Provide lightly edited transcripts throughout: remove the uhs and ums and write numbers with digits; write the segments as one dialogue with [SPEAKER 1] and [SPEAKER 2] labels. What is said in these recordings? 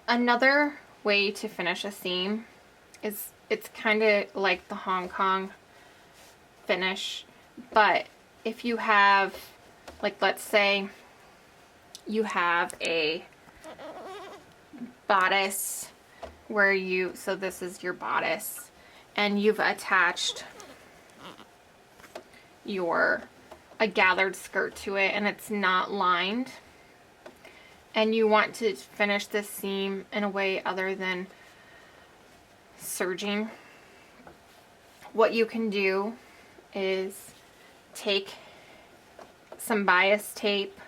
[SPEAKER 1] Another way to finish a seam is, it's kind of like the Hong Kong finish, but if you have, like, let's say you have a bodice where so this is your bodice, and you've attached a gathered skirt to it and it's not lined, and you want to finish this seam in a way other than serging, what you can do is take some bias tape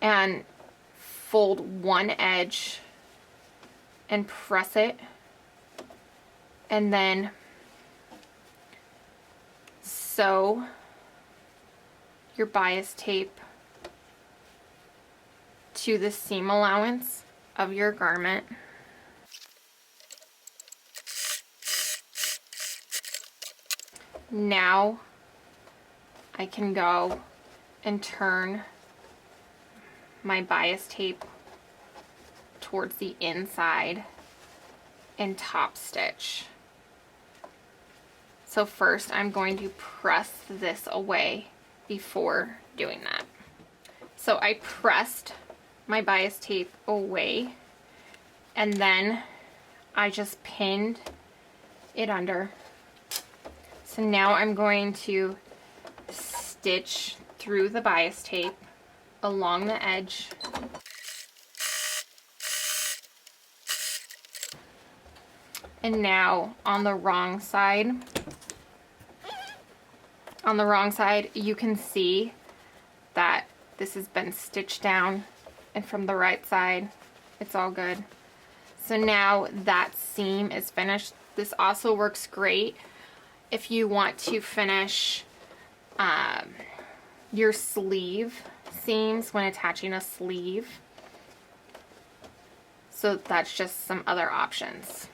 [SPEAKER 1] and fold one edge and press it, and then sew your bias tape to the seam allowance of your garment. Now I can go and turn my bias tape towards the inside and top stitch. So first I'm going to press this away before doing that. So I pressed my bias tape away, and then I just pinned it under. So now I'm going to stitch through the bias tape along the edge. And now on the wrong side, you can see that this has been stitched down, and from the right side, it's all good. So now that seam is finished. This also works great if you want to finish your sleeve seams when attaching a sleeve. So that's just some other options.